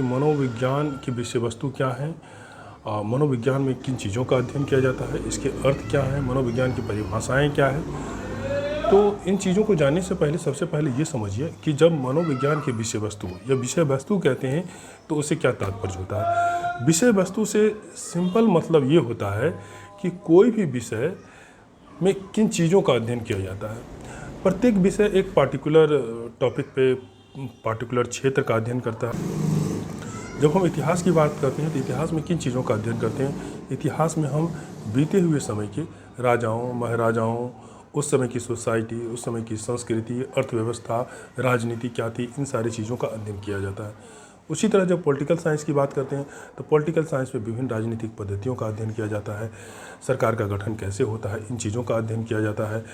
मनोविज्ञान की विषय वस्तु क्या है, मनोविज्ञान में किन चीज़ों का अध्ययन किया जाता है, इसके अर्थ क्या है, मनोविज्ञान की परिभाषाएं क्या है। तो इन चीज़ों को जानने से पहले सबसे पहले ये समझिए कि जब मनोविज्ञान की विषय वस्तु या विषय वस्तु कहते हैं तो उससे क्या तात्पर्य होता है। विषय वस्तु से सिंपल मतलब ये होता है कि कोई भी विषय में किन चीज़ों का अध्ययन किया जाता है। प्रत्येक विषय एक पार्टिकुलर टॉपिक पे पार्टिकुलर क्षेत्र का अध्ययन करता है। जब हम इतिहास की बात करते हैं तो इतिहास में किन चीज़ों का अध्ययन करते हैं। इतिहास में हम बीते हुए समय के राजाओं महाराजाओं, उस समय की सोसाइटी, उस समय की संस्कृति, अर्थव्यवस्था, राजनीति क्या थी, इन सारी चीज़ों का अध्ययन किया जाता है। उसी तरह जब पॉलिटिकल साइंस की बात करते हैं तो पॉलिटिकल साइंस में विभिन्न राजनीतिक पद्धतियों का अध्ययन किया जाता है। सरकार का गठन कैसे होता है, इन चीज़ों का अध्ययन किया जाता है।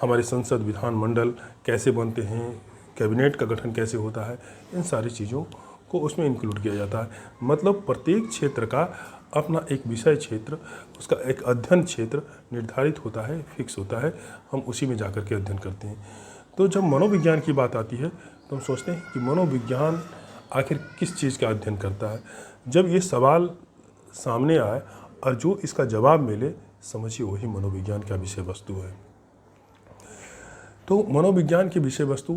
हमारे संसद विधानमंडल कैसे बनते हैं, कैबिनेट का गठन कैसे होता है, इन सारी चीज़ों को उसमें इंक्लूड किया जाता है। मतलब प्रत्येक क्षेत्र का अपना एक विषय क्षेत्र, उसका एक अध्ययन क्षेत्र निर्धारित होता है, फिक्स होता है, हम उसी में जाकर के अध्ययन करते हैं। तो जब मनोविज्ञान की बात आती है तो हम सोचते हैं कि मनोविज्ञान आखिर किस चीज़ का अध्ययन करता है। जब ये सवाल सामने आए और जो इसका जवाब मिले, समझिए वही मनोविज्ञान का विषय वस्तु है। तो मनोविज्ञान की विषय वस्तु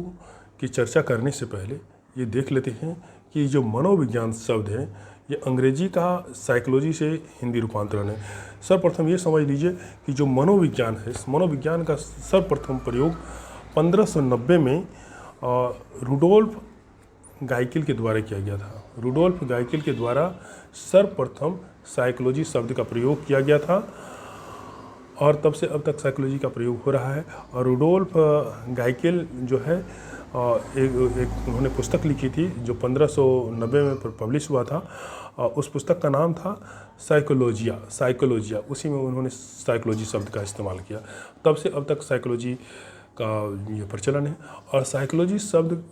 की चर्चा करने से पहले ये देख लेते हैं कि जो मनोविज्ञान शब्द है ये अंग्रेजी का साइकोलॉजी से हिंदी रूपांतरण है। सर्वप्रथम ये समझ लीजिए कि जो मनोविज्ञान है, इस मनोविज्ञान का सर्वप्रथम प्रयोग 1590 में रुडोल्फ गाइकिल के द्वारा किया गया था। रुडोल्फ गाइकिल के द्वारा सर्वप्रथम साइकोलॉजी शब्द का प्रयोग किया गया था और तब से अब तक साइकोलॉजी का प्रयोग हो रहा है। और रुडोल्फ गाइकिल जो है एक उन्होंने पुस्तक लिखी थी जो 1590 में पब्लिश हुआ था। उस पुस्तक का नाम था साइकोलॉजिया। उसी में उन्होंने साइकोलॉजी शब्द का इस्तेमाल किया। तब से अब तक साइकोलॉजी का ये प्रचलन है और साइकोलॉजी शब्द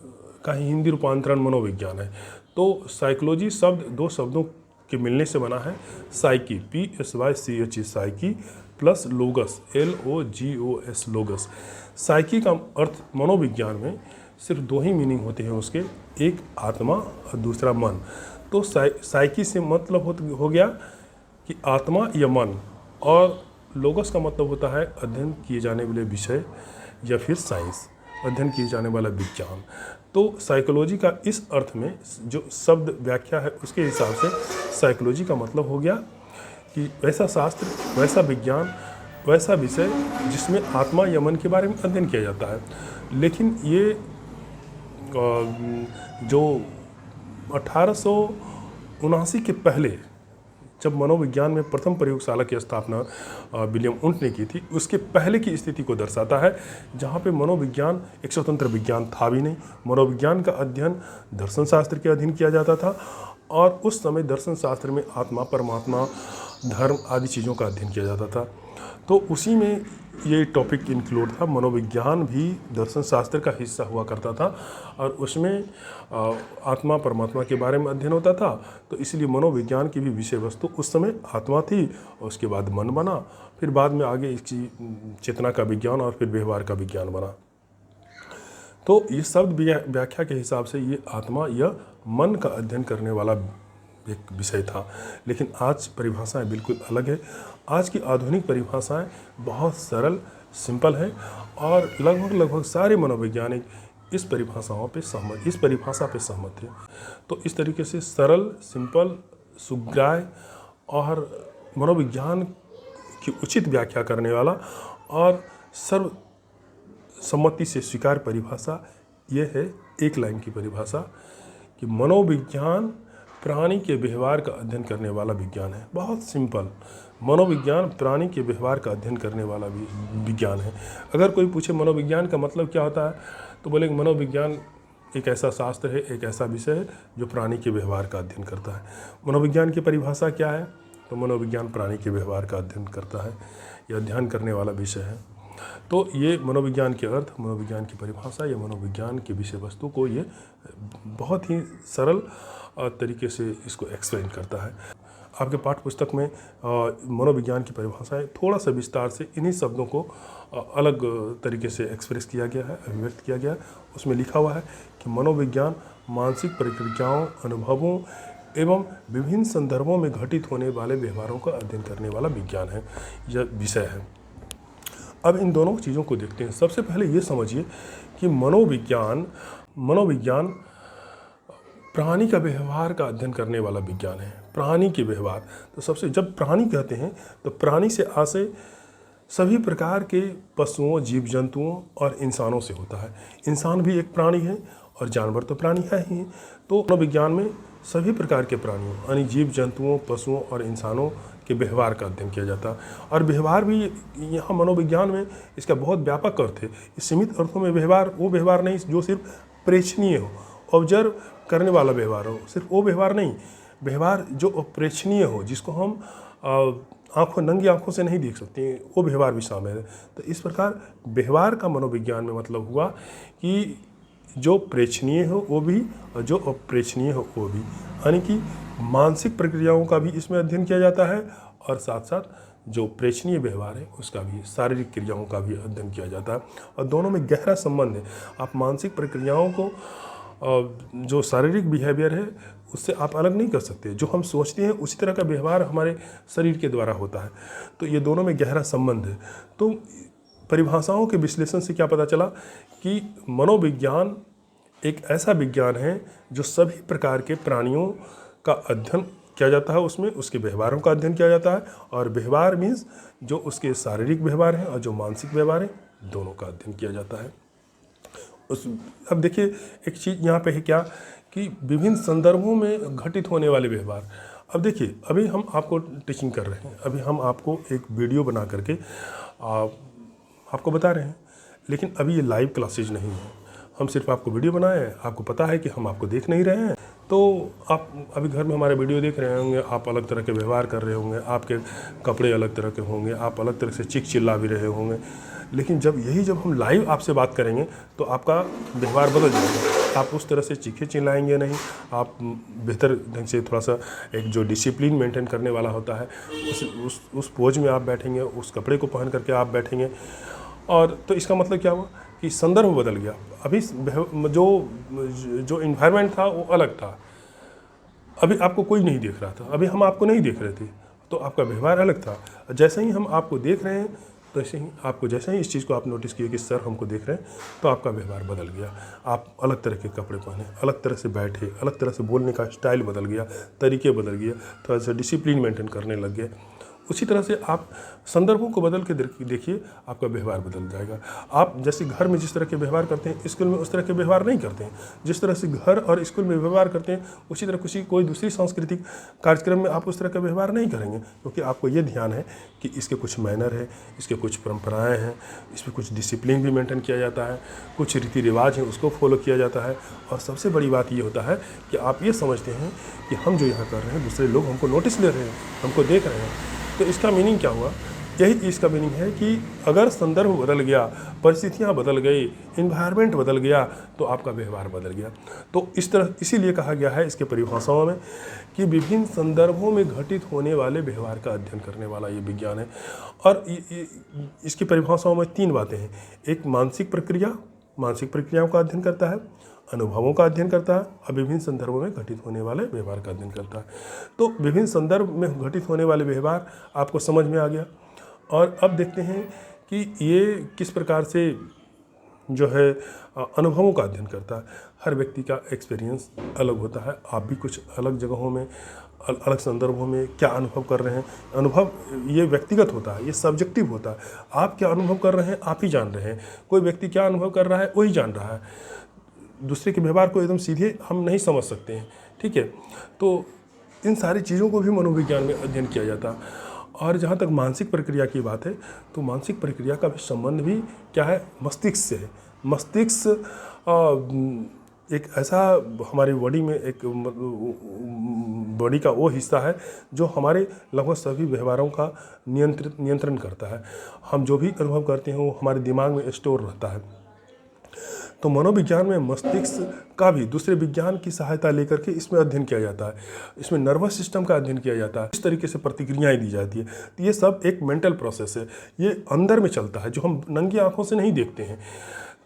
का ही हिंदी रूपांतरण मनोविज्ञान है। तो साइकोलॉजी शब्द दो शब्दों के मिलने से बना है, psyche PSYCHE psyche plus लोगस LOGOS लोगस। Psyche का अर्थ मनोविज्ञान में सिर्फ दो ही मीनिंग होते हैं उसके, एक आत्मा और दूसरा मन। तो साइकी से मतलब हो गया कि आत्मा या मन, और लोगस का मतलब होता है अध्ययन किए जाने वाले विषय या फिर साइंस, अध्ययन किए जाने वाला विज्ञान। तो साइकोलॉजी का इस अर्थ में जो शब्द व्याख्या है उसके हिसाब से साइकोलॉजी का मतलब हो गया कि वैसा शास्त्र, वैसा विज्ञान, वैसा विषय जिसमें आत्मा या मन के बारे में अध्ययन किया जाता है। लेकिन ये जो 1879 के पहले जब मनोविज्ञान में प्रथम प्रयोगशाला की स्थापना विलियम वुंट ने की थी, उसके पहले की स्थिति को दर्शाता है जहाँ पे मनोविज्ञान एक स्वतंत्र विज्ञान था भी नहीं। मनोविज्ञान का अध्ययन दर्शन शास्त्र के अधीन किया जाता था और उस समय दर्शन शास्त्र में आत्मा, परमात्मा, धर्म आदि चीज़ों का अध्ययन किया जाता था। तो उसी में ये टॉपिक इंक्लूड था। मनोविज्ञान भी दर्शन शास्त्र का हिस्सा हुआ करता था और उसमें आत्मा परमात्मा के बारे में अध्ययन होता था। तो इसलिए मनोविज्ञान की भी विषय वस्तु उस समय आत्मा थी और उसके बाद मन बना, फिर बाद में आगे इसकी चेतना का विज्ञान और फिर व्यवहार का विज्ञान बना। तो ये शब्द व्याख्या के हिसाब से ये आत्मा या मन का अध्ययन करने वाला एक विषय था। लेकिन आज परिभाषाएं बिल्कुल अलग है। आज की आधुनिक परिभाषाएं बहुत सरल, सिंपल है और लगभग सारे मनोवैज्ञानिक इस परिभाषा पे सहमत हैं। तो इस तरीके से सरल, सिंपल, सुग्राह्य और मनोविज्ञान की उचित व्याख्या करने वाला और सर्वसम्मति से स्वीकार परिभाषा ये है, एक लाइन की परिभाषा कि मनोविज्ञान प्राणी के व्यवहार का अध्ययन करने वाला विज्ञान है। बहुत सिंपल, मनोविज्ञान प्राणी के व्यवहार का अध्ययन करने वाला विज्ञान है। अगर कोई पूछे मनोविज्ञान का मतलब क्या होता है तो बोले मनोविज्ञान एक ऐसा शास्त्र है, एक ऐसा विषय है जो प्राणी के व्यवहार का अध्ययन करता है। मनोविज्ञान की परिभाषा क्या है तो मनोविज्ञान प्राणी के व्यवहार का अध्ययन करता है, यह अध्ययन करने वाला विषय है। तो ये मनोविज्ञान के अर्थ, मनोविज्ञान की परिभाषा या मनोविज्ञान की विषय वस्तु को ये बहुत ही सरल तरीके से इसको एक्सप्लेन करता है। आपके पाठ्य पुस्तक में मनोविज्ञान की परिभाषाएं थोड़ा सा विस्तार से इन्हीं शब्दों को अलग तरीके से एक्सप्रेस किया गया है, अभिव्यक्त किया गया है। उसमें लिखा हुआ है कि मनोविज्ञान मानसिक प्रक्रियाओं, अनुभवों एवं विभिन्न संदर्भों में घटित होने वाले व्यवहारों का अध्ययन करने वाला विज्ञान है, यह विषय है। अब इन दोनों चीज़ों को देखते हैं। सबसे पहले ये समझिए कि मनोविज्ञान प्राणी का व्यवहार का अध्ययन करने वाला विज्ञान है। प्राणी के व्यवहार, तो सबसे जब प्राणी कहते हैं तो प्राणी से आशय सभी प्रकार के पशुओं, जीव जंतुओं और इंसानों से होता है। इंसान भी एक प्राणी है और जानवर तो प्राणी है ही। तो मनोविज्ञान में सभी प्रकार के प्राणियों यानी जीव जंतुओं, पशुओं और इंसानों के व्यवहार का अध्ययन किया जाता है। और व्यवहार भी यहाँ मनोविज्ञान में इसका बहुत व्यापक अर्थ है। सीमित अर्थों में व्यवहार वो व्यवहार नहीं जो सिर्फ प्रेक्षणीय हो, ऑब्जर्व करने वाला व्यवहार हो, सिर्फ वो व्यवहार नहीं, व्यवहार जो अप्रेक्षणीय हो, जिसको हम नंगी आंखों से नहीं देख सकते, वो व्यवहार भी शामिल है। तो इस प्रकार व्यवहार का मनोविज्ञान में मतलब हुआ कि जो प्रेक्षणीय हो वो भी और जो अप्रेक्षणीय हो वो भी, यानी कि मानसिक प्रक्रियाओं का भी इसमें अध्ययन किया जाता है और साथ साथ जो प्रेक्षणीय व्यवहार है उसका भी, शारीरिक क्रियाओं का भी अध्ययन किया जाता है। और दोनों में गहरा संबंध है। आप मानसिक प्रक्रियाओं को जो शारीरिक बिहेवियर है उससे आप अलग नहीं कर सकते। जो हम सोचते हैं उसी तरह का व्यवहार हमारे शरीर के द्वारा होता है। तो ये दोनों में गहरा संबंध है। तो परिभाषाओं के विश्लेषण से क्या पता चला कि मनोविज्ञान एक ऐसा विज्ञान है जो सभी प्रकार के प्राणियों का अध्ययन किया जाता है, उसमें उसके व्यवहारों का अध्ययन किया जाता है। और व्यवहार मीन्स जो उसके शारीरिक व्यवहार हैं और जो मानसिक व्यवहार हैं, दोनों का अध्ययन किया जाता है। अब देखिए एक चीज़ यहाँ पे है क्या कि विभिन्न संदर्भों में घटित होने वाले व्यवहार। अब देखिए अभी हम आपको टीचिंग कर रहे हैं, अभी हम आपको एक वीडियो बना करके आपको बता रहे हैं, लेकिन अभी ये लाइव क्लासेज नहीं है। हम सिर्फ आपको वीडियो बनाए हैं, आपको पता है कि हम आपको देख नहीं रहे हैं। तो आप अभी घर में हमारे वीडियो देख रहे होंगे, आप अलग तरह के व्यवहार कर रहे होंगे, आपके कपड़े अलग तरह के होंगे, आप अलग तरह से चीख चिल्ला भी रहे होंगे। लेकिन जब हम लाइव आपसे बात करेंगे तो आपका व्यवहार बदल जाएगा। आप उस तरह से चीखे चिल्लाएंगे नहीं, आप बेहतर ढंग से थोड़ा सा एक जो डिसिप्लिन मेंटेन करने वाला होता है उस पोज में आप बैठेंगे, उस कपड़े को पहन करके आप बैठेंगे। और तो इसका मतलब क्या हुआ कि संदर्भ बदल गया। अभी जो इन्वायरमेंट था वो अलग था, अभी आपको कोई नहीं देख रहा था, अभी हम आपको नहीं देख रहे थे, तो आपका व्यवहार अलग था। जैसे ही हम आपको देख रहे हैं तो जैसे ही इस चीज़ को आप नोटिस किए कि सर हमको देख रहे हैं, तो आपका व्यवहार बदल गया। आप अलग तरह के कपड़े पहने, अलग तरह से बैठे, अलग तरह से बोलने का स्टाइल बदल गया, तरीके बदल गए, थोड़ा सा डिसिप्लिन मेंटेन करने लग गए। उसी तरह से आप संदर्भों को बदल के देखिए, आपका व्यवहार बदल जाएगा। आप जैसे घर में जिस तरह के व्यवहार करते हैं, स्कूल में उस तरह के व्यवहार नहीं करते हैं। जिस तरह से घर और स्कूल में व्यवहार करते हैं, उसी तरह कोई दूसरी सांस्कृतिक कार्यक्रम में आप उस तरह का व्यवहार नहीं करेंगे, क्योंकि आपको ये ध्यान है कि इसके कुछ मैनर है, इसके कुछ परंपराएँ हैं, इसमें कुछ डिसिप्लिन भी मेंटेन किया जाता है, कुछ रीति रिवाज हैं उसको फॉलो किया जाता है। और सबसे बड़ी बात ये होता है कि आप ये समझते हैं कि हम जो यहाँ कर रहे हैं दूसरे लोग हमको नोटिस ले रहे हैं, हमको देख रहे हैं। तो इसका मीनिंग क्या हुआ? यही इसका मीनिंग है कि अगर संदर्भ बदल गया, परिस्थितियाँ बदल गई, इन्वायरमेंट बदल गया, तो आपका व्यवहार बदल गया। तो इसीलिए कहा गया है इसके परिभाषाओं में कि विभिन्न संदर्भों में घटित होने वाले व्यवहार का अध्ययन करने वाला ये विज्ञान है। और इसकी परिभाषाओं में 3 बातें हैं। एक मानसिक प्रक्रियाओं का अध्ययन करता है, अनुभवों का अध्ययन करता है और विभिन्न संदर्भों में घटित होने वाले व्यवहार का अध्ययन करता है। तो विभिन्न संदर्भ में घटित होने वाले व्यवहार आपको समझ में आ गया। और अब देखते हैं कि ये किस प्रकार से जो है अनुभवों का अध्ययन करता है। हर व्यक्ति का एक्सपीरियंस अलग होता है। आप भी कुछ अलग जगहों में, अलग संदर्भों में क्या अनुभव कर रहे हैं। अनुभव ये व्यक्तिगत होता है, ये सब्जेक्टिव होता है। आप क्या अनुभव कर रहे हैं आप ही जान रहे हैं। कोई व्यक्ति क्या अनुभव कर रहा है वही जान रहा है। दूसरे के व्यवहार को एकदम सीधे हम नहीं समझ सकते हैं, ठीक है। तो इन सारी चीज़ों को भी मनोविज्ञान में अध्ययन किया जाता है। और जहाँ तक मानसिक प्रक्रिया की बात है, तो मानसिक प्रक्रिया का भी संबंध भी क्या है, मस्तिष्क से है। मस्तिष्क एक ऐसा हमारी बॉडी में एक बॉडी का वो हिस्सा है जो हमारे लगभग सभी व्यवहारों का नियंत्रण करता है। हम जो भी अनुभव करते हैं वो हमारे दिमाग में स्टोर रहता है। तो मनोविज्ञान में मस्तिष्क का भी दूसरे विज्ञान की सहायता लेकर के इसमें अध्ययन किया जाता है। इसमें नर्वस सिस्टम का अध्ययन किया जाता है, इस तरीके से प्रतिक्रियाएं दी जाती है। तो ये सब एक मेंटल प्रोसेस है, ये अंदर में चलता है जो हम नंगी आंखों से नहीं देखते हैं।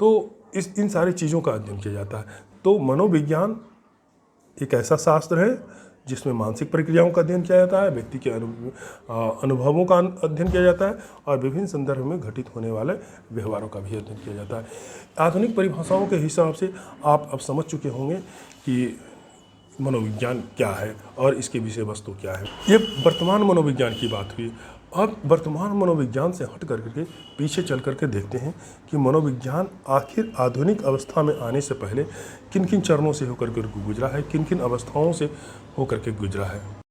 तो इन सारी चीज़ों का अध्ययन किया जाता है। तो मनोविज्ञान एक ऐसा शास्त्र है जिसमें मानसिक प्रक्रियाओं का अध्ययन किया जाता है, व्यक्ति के अनुभवों का अध्ययन किया जाता है और विभिन्न संदर्भ में घटित होने वाले व्यवहारों का भी अध्ययन किया जाता है। आधुनिक परिभाषाओं के हिसाब से आप अब समझ चुके होंगे कि मनोविज्ञान क्या है और इसकी विषय वस्तु क्या है। ये वर्तमान मनोविज्ञान की बात हुई। अब वर्तमान मनोविज्ञान से हट करके पीछे चल करके देखते हैं कि मनोविज्ञान आखिर आधुनिक अवस्था में आने से पहले किन किन चरणों से होकर के गुजरा है, किन किन अवस्थाओं से होकर के गुजरा है।